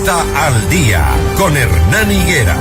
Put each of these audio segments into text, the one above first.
Entrevista al Día con Hernán Higuera.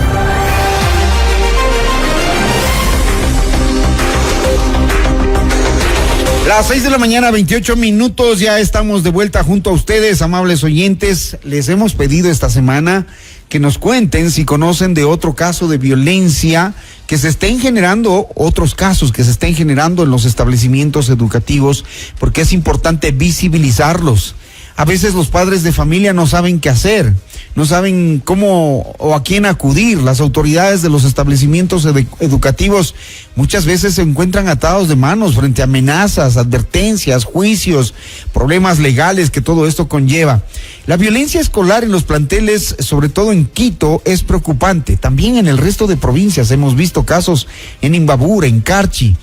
Las 6 de la mañana, 28 minutos, ya estamos de vuelta junto a ustedes, amables oyentes. Les hemos pedido esta semana que nos cuenten si conocen de otro caso de violencia que se estén generando, otros casos que se estén generando en los establecimientos educativos, porque es importante visibilizarlos. A veces los padres de familia no saben qué hacer, no saben cómo o a quién acudir. Las autoridades de los establecimientos educativos muchas veces se encuentran atados de manos frente a amenazas, advertencias, juicios, problemas legales que todo esto conlleva. La violencia escolar en los planteles, sobre todo en Quito, es preocupante. También en el resto de provincias hemos visto casos en Imbabura, en Carchi,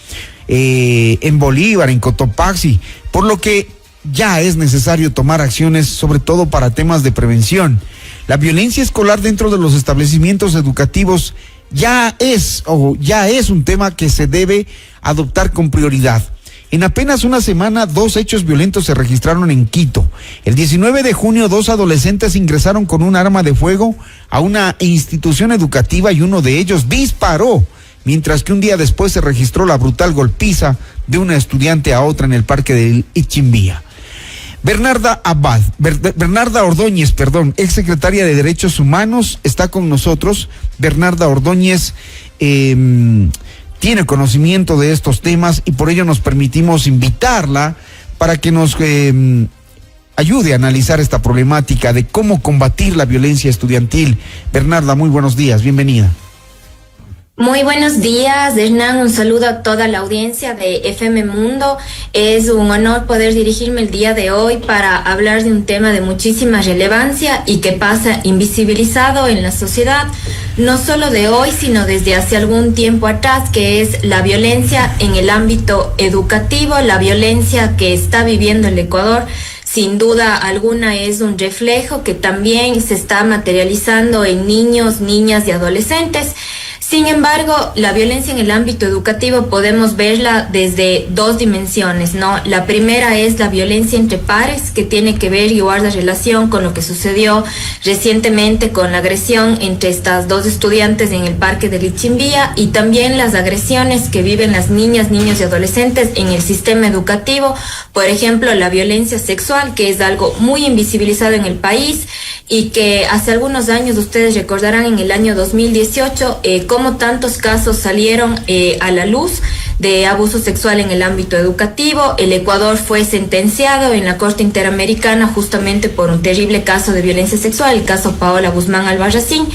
en Bolívar, en Cotopaxi, por lo que ya es necesario tomar acciones, sobre todo para temas de prevención. La violencia escolar dentro de los establecimientos educativos ya es un tema que se debe adoptar con prioridad. En apenas una semana, 2 hechos violentos se registraron en Quito. El 19 de junio, 2 adolescentes ingresaron con un arma de fuego a una institución educativa y uno de ellos disparó, mientras que un día después se registró la brutal golpiza de una estudiante a otra en el parque del Ichimbía. Bernarda Ordóñez, exsecretaria de Derechos Humanos, está con nosotros. Bernarda Ordóñez tiene conocimiento de estos temas y por ello nos permitimos invitarla para que nos ayude a analizar esta problemática de cómo combatir la violencia estudiantil. Bernarda, muy buenos días, bienvenida. Muy buenos días, Hernán, un saludo a toda la audiencia de FM Mundo. Es un honor poder dirigirme el día de hoy para hablar de un tema de muchísima relevancia y que pasa invisibilizado en la sociedad, no solo de hoy, sino desde hace algún tiempo atrás, que es la violencia en el ámbito educativo, la violencia que está viviendo el Ecuador. Sin duda alguna es un reflejo que también se está materializando en niños, niñas y adolescentes. Sin embargo, la violencia en el ámbito educativo podemos verla desde 2 dimensiones, ¿no? La primera es la violencia entre pares, que tiene que ver y guarda relación con lo que sucedió recientemente con la agresión entre estas 2 estudiantes en el parque del Ichimbía, y también las agresiones que viven las niñas, niños y adolescentes en el sistema educativo. Por ejemplo, la violencia sexual, que es algo muy invisibilizado en el país y que hace algunos años, ustedes recordarán, en el año 2018, cómo tantos casos salieron a la luz de abuso sexual en el ámbito educativo. El Ecuador fue sentenciado en la Corte Interamericana justamente por un terrible caso de violencia sexual, el caso Paola Guzmán Albarracín,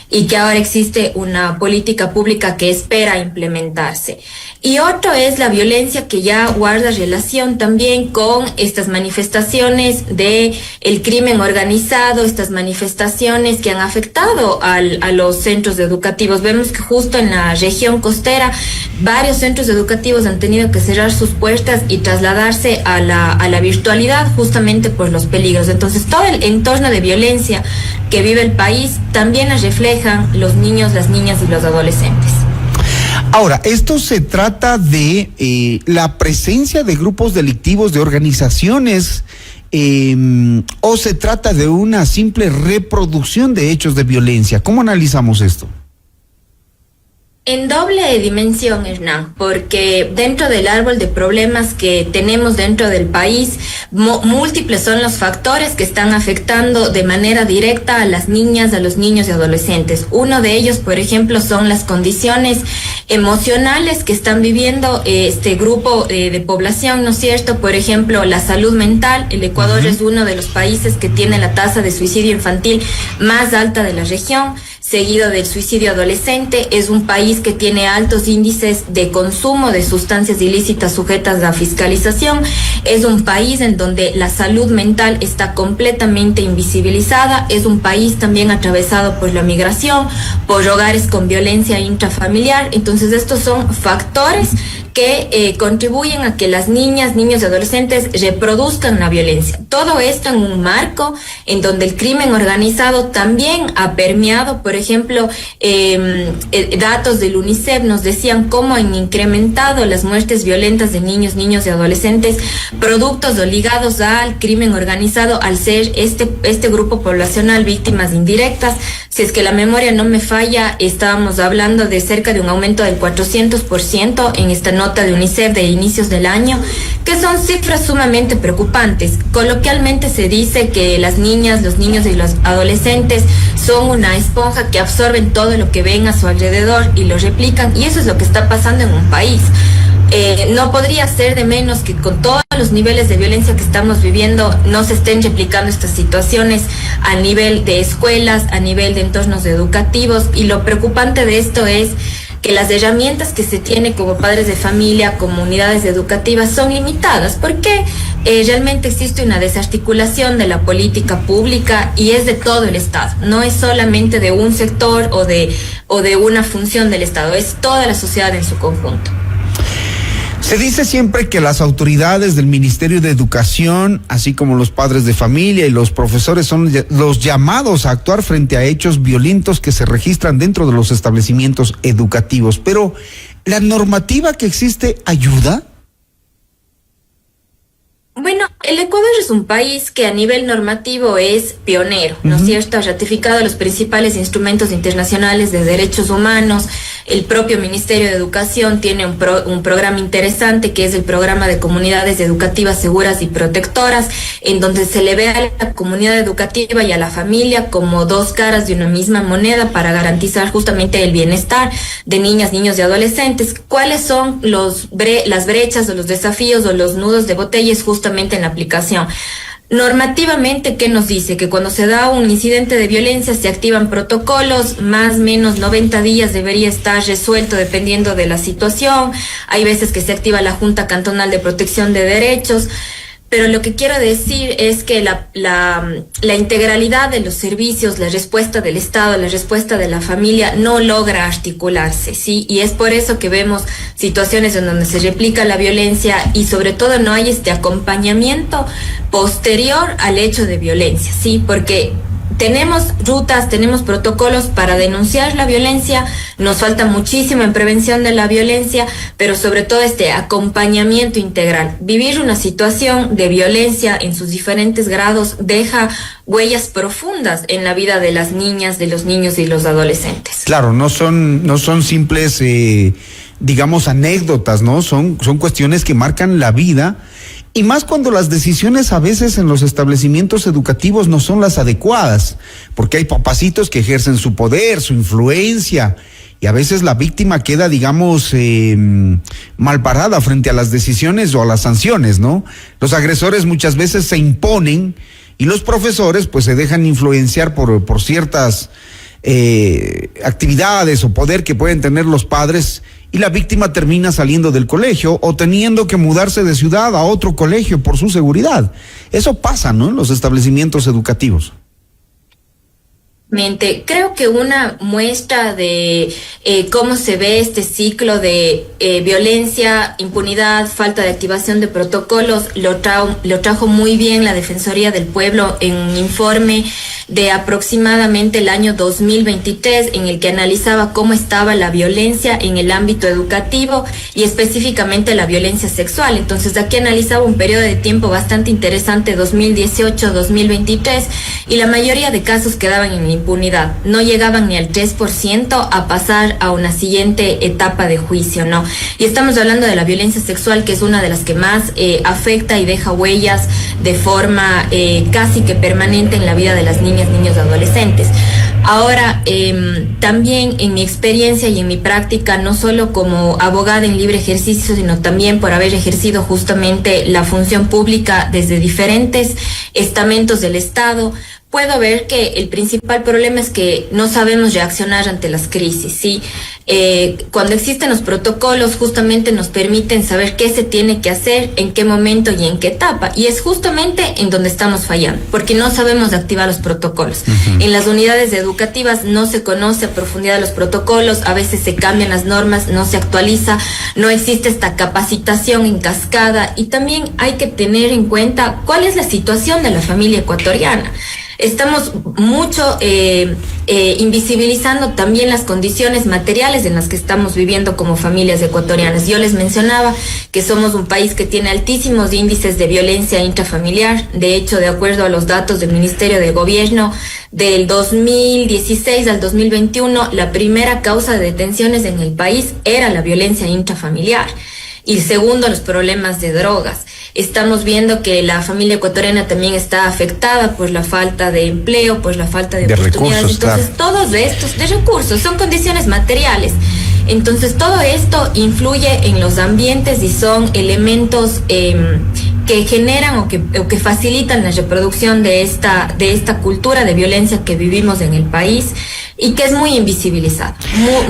y que ahora existe una política pública que espera implementarse. Y otro es la violencia que ya guarda relación también con estas manifestaciones de el crimen organizado, estas manifestaciones que han afectado a los centros educativos. Vemos que justo en la región costera varios centros educativos han tenido que cerrar sus puertas y trasladarse a la virtualidad justamente por los peligros. Entonces, todo el entorno de violencia que vive el país también la reflejan los niños, las niñas y los adolescentes. Ahora, esto se trata de la presencia de grupos delictivos, de organizaciones, o se trata de una simple reproducción de hechos de violencia. ¿Cómo analizamos esto? En doble dimensión, Hernán, porque dentro del árbol de problemas que tenemos dentro del país, múltiples son los factores que están afectando de manera directa a las niñas, a los niños y adolescentes. Uno de ellos, por ejemplo, son las condiciones emocionales que están viviendo este grupo de población, ¿no es cierto? Por ejemplo, la salud mental. El Ecuador es uno de los países que tiene la tasa de suicidio infantil más alta de la región, seguido del suicidio adolescente. Es un país que tiene altos índices de consumo de sustancias ilícitas sujetas a fiscalización. Es un país en donde la salud mental está completamente invisibilizada. Es un país también atravesado por la migración, por hogares con violencia intrafamiliar. Entonces, estos son factores que contribuyen a que las niñas, niños y adolescentes reproduzcan la violencia. Todo esto en un marco en donde el crimen organizado también ha permeado. Por ejemplo, datos del UNICEF nos decían cómo han incrementado las muertes violentas de niños y adolescentes, productos o ligados al crimen organizado, al ser este grupo poblacional víctimas indirectas. Si es que la memoria no me falla, estábamos hablando de cerca de un aumento del 400% en esta nota de UNICEF de inicios del año, que son cifras sumamente preocupantes. Coloquialmente se dice que las niñas, los niños y los adolescentes son una esponja que absorben todo lo que ven a su alrededor y lo replican, y eso es lo que está pasando en un país. No podría ser de menos que con todos los niveles de violencia que estamos viviendo no se estén replicando estas situaciones a nivel de escuelas, a nivel de entornos educativos, y lo preocupante de esto es que las herramientas que se tiene como padres de familia, comunidades educativas, son limitadas, porque realmente existe una desarticulación de la política pública y es de todo el Estado, no es solamente de un sector o de una función del Estado, es toda la sociedad en su conjunto. Se dice siempre que las autoridades del Ministerio de Educación, así como los padres de familia y los profesores, son los llamados a actuar frente a hechos violentos que se registran dentro de los establecimientos educativos. Pero, ¿la normativa que existe ayuda? Bueno, el Ecuador es un país que a nivel normativo es pionero, ¿no es cierto? Ha ratificado los principales instrumentos internacionales de derechos humanos. El propio Ministerio de Educación tiene un programa interesante, que es el programa de comunidades educativas seguras y protectoras, en donde se le ve a la comunidad educativa y a la familia como dos caras de una misma moneda para garantizar justamente el bienestar de niñas, niños y adolescentes. ¿Cuáles son las brechas o los desafíos o los nudos de botella? Es justamente en la aplicación. Normativamente, ¿qué nos dice? Que cuando se da un incidente de violencia se activan protocolos, más o menos 90 días debería estar resuelto dependiendo de la situación. Hay veces que se activa la Junta Cantonal de Protección de Derechos. Pero lo que quiero decir es que la integralidad de los servicios, la respuesta del Estado, la respuesta de la familia no logra articularse, ¿sí? Y es por eso que vemos situaciones en donde se replica la violencia y sobre todo no hay este acompañamiento posterior al hecho de violencia, ¿sí? Porque tenemos rutas, tenemos protocolos para denunciar la violencia, nos falta muchísimo en prevención de la violencia, pero sobre todo este acompañamiento integral. Vivir una situación de violencia en sus diferentes grados deja huellas profundas en la vida de las niñas, de los niños y los adolescentes. Claro, no son simples, digamos, anécdotas, ¿no? Son cuestiones que marcan la vida. Y más cuando las decisiones a veces en los establecimientos educativos no son las adecuadas, porque hay papacitos que ejercen su poder, su influencia, y a veces la víctima queda, digamos, mal parada frente a las decisiones o a las sanciones, ¿no? Los agresores muchas veces se imponen y los profesores pues se dejan influenciar por ciertas actividades o poder que pueden tener los padres, y la víctima termina saliendo del colegio o teniendo que mudarse de ciudad a otro colegio por su seguridad. Eso pasa, ¿no?, en los establecimientos educativos. Creo que una muestra de cómo se ve este ciclo de violencia, impunidad, falta de activación de protocolos, lo trajo muy bien la Defensoría del Pueblo en un informe de aproximadamente el año 2023, en el que analizaba cómo estaba la violencia en el ámbito educativo y específicamente la violencia sexual. Entonces aquí analizaba un periodo de tiempo bastante interesante, 2018-2023, y la mayoría de casos quedaban en impunidad, no llegaban ni al 3% a pasar a una siguiente etapa de juicio, ¿no? Y estamos hablando de la violencia sexual, que es una de las que más afecta y deja huellas de forma casi que permanente en la vida de las niñas, niños y adolescentes. Ahora, también en mi experiencia y en mi práctica, no solo como abogada en libre ejercicio, sino también por haber ejercido justamente la función pública desde diferentes estamentos del Estado, puedo ver que el principal problema es que no sabemos reaccionar ante las crisis, ¿sí? Cuando existen los protocolos, justamente nos permiten saber qué se tiene que hacer, en qué momento y en qué etapa. Y es justamente en donde estamos fallando, porque no sabemos activar los protocolos. En las unidades educativas no se conoce a profundidad los protocolos, a veces se cambian las normas, no se actualiza, no existe esta capacitación en cascada, y también hay que tener en cuenta cuál es la situación de la familia ecuatoriana. Estamos mucho invisibilizando también las condiciones materiales en las que estamos viviendo como familias ecuatorianas. Yo les mencionaba que somos un país que tiene altísimos índices de violencia intrafamiliar. De hecho, de acuerdo a los datos del Ministerio de Gobierno, del 2016 al 2021, la primera causa de detenciones en el país era la violencia intrafamiliar. Y segundo, los problemas de drogas. Estamos viendo que la familia ecuatoriana también está afectada por la falta de empleo, por la falta de oportunidades. Recursos, entonces, claro. todos estos de recursos son condiciones materiales. Entonces, todo esto influye en los ambientes y son elementos que generan o que facilitan la reproducción de esta cultura de violencia que vivimos en el país y que es muy invisibilizada,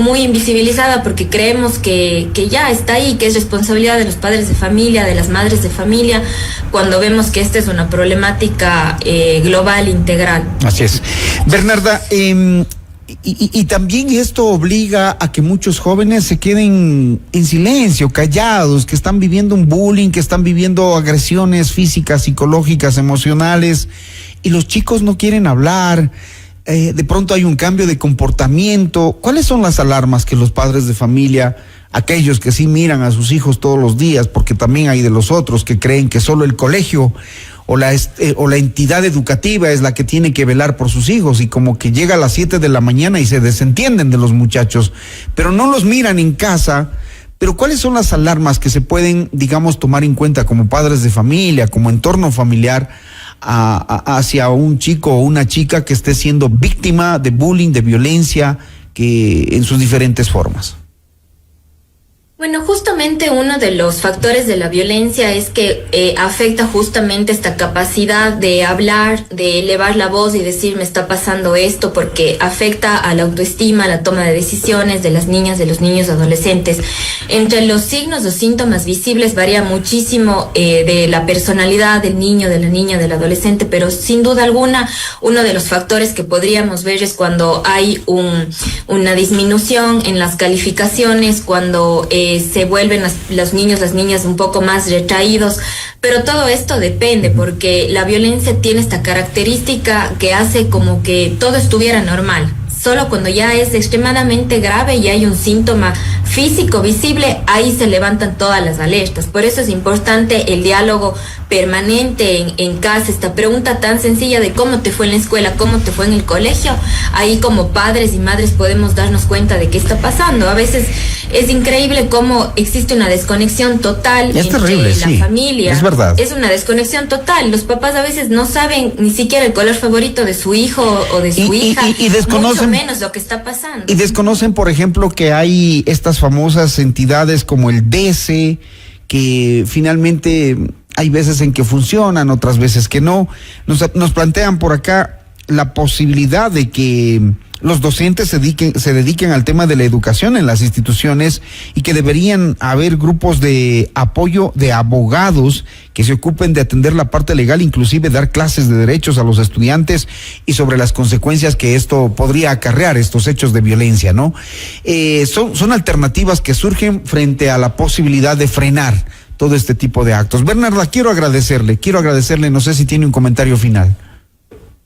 muy invisibilizada, porque creemos que ya está ahí, que es responsabilidad de los padres de familia, de las madres de familia, cuando vemos que esta es una problemática global, integral. Así es. Bernarda, y también esto obliga a que muchos jóvenes se queden en silencio, callados, que están viviendo un bullying, que están viviendo agresiones físicas, psicológicas, emocionales, y los chicos no quieren hablar. De pronto hay un cambio de comportamiento. ¿Cuáles son las alarmas que los padres de familia, aquellos que sí miran a sus hijos todos los días, porque también hay de los otros que creen que solo el colegio o la entidad educativa es la que tiene que velar por sus hijos, y como que llega a las 7 de la mañana y se desentienden de los muchachos, pero no los miran en casa? Pero ¿cuáles son las alarmas que se pueden, digamos, tomar en cuenta como padres de familia, como entorno familiar, hacia un chico o una chica que esté siendo víctima de bullying, de violencia, que en sus diferentes formas? Bueno, justamente uno de los factores de la violencia es que afecta justamente esta capacidad de hablar, de elevar la voz y decir me está pasando esto, porque afecta a la autoestima, a la toma de decisiones de las niñas, de los niños, adolescentes. Entre los signos o síntomas visibles varía muchísimo de la personalidad del niño, de la niña, del adolescente, pero sin duda alguna uno de los factores que podríamos ver es cuando hay una disminución en las calificaciones, cuando se vuelven los niños, las niñas un poco más retraídos, pero todo esto depende, porque la violencia tiene esta característica que hace como que todo estuviera normal. Solo cuando ya es extremadamente grave y hay un síntoma físico visible, ahí se levantan todas las alertas. Por eso es importante el diálogo permanente en casa, esta pregunta tan sencilla de cómo te fue en la escuela, cómo te fue en el colegio. Ahí como padres y madres podemos darnos cuenta de qué está pasando. A veces es increíble cómo existe una desconexión total entre terrible, la sí, familia. es verdad. Es una desconexión total. Los papás a veces no saben ni siquiera el color favorito de su hijo o de su hija, y desconocen, mucho menos lo que está pasando. Y desconocen, por ejemplo, que hay estas famosas entidades como el DECE, que finalmente hay veces en que funcionan, otras veces que no. Nos plantean por acá la posibilidad de que los docentes se dediquen al tema de la educación en las instituciones, y que deberían haber grupos de apoyo de abogados que se ocupen de atender la parte legal, inclusive dar clases de derechos a los estudiantes y sobre las consecuencias que esto podría acarrear, estos hechos de violencia, ¿no? Son alternativas que surgen frente a la posibilidad de frenar todo este tipo de actos. Bernarda, quiero agradecerle, no sé si tiene un comentario final.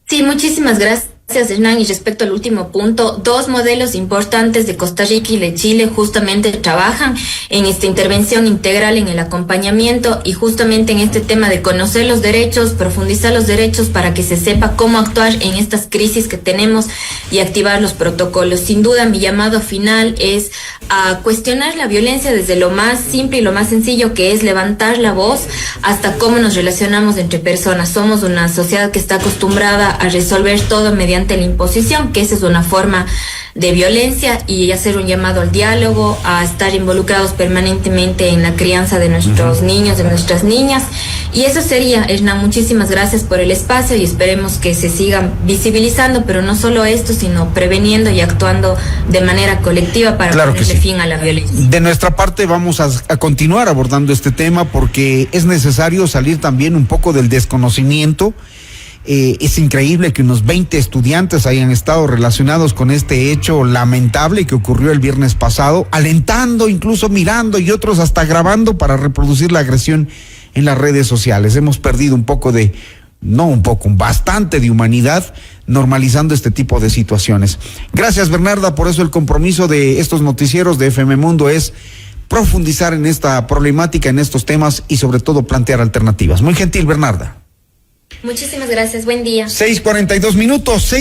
Sí, muchísimas gracias, Hernán. Y respecto al último punto, dos modelos importantes de Costa Rica y de Chile justamente trabajan en esta intervención integral, en el acompañamiento y justamente en este tema de conocer los derechos, profundizar los derechos para que se sepa cómo actuar en estas crisis que tenemos y activar los protocolos. Sin duda, mi llamado final es a cuestionar la violencia desde lo más simple y lo más sencillo, que es levantar la voz, hasta cómo nos relacionamos entre personas. Somos una sociedad que está acostumbrada a resolver todo mediante la imposición, que esa es una forma de violencia y hacer un llamado al diálogo, a estar involucrados permanentemente en la crianza de nuestros niños, de nuestras niñas. Y eso sería, Hernán, muchísimas gracias por el espacio y esperemos que se sigan visibilizando, pero no solo esto, sino preveniendo y actuando de manera colectiva para ponerle fin a la violencia. De nuestra parte vamos a continuar abordando este tema porque es necesario salir también un poco del desconocimiento. Es increíble que unos 20 estudiantes hayan estado relacionados con este hecho lamentable que ocurrió el viernes pasado, alentando, incluso mirando y otros hasta grabando para reproducir la agresión en las redes sociales. Hemos perdido bastante de humanidad normalizando este tipo de situaciones. Gracias, Bernarda, por eso el compromiso de estos noticieros de FM Mundo es profundizar en esta problemática, en estos temas y sobre todo plantear alternativas. Muy gentil, Bernarda. Muchísimas gracias, buen día. 6:42 minutos.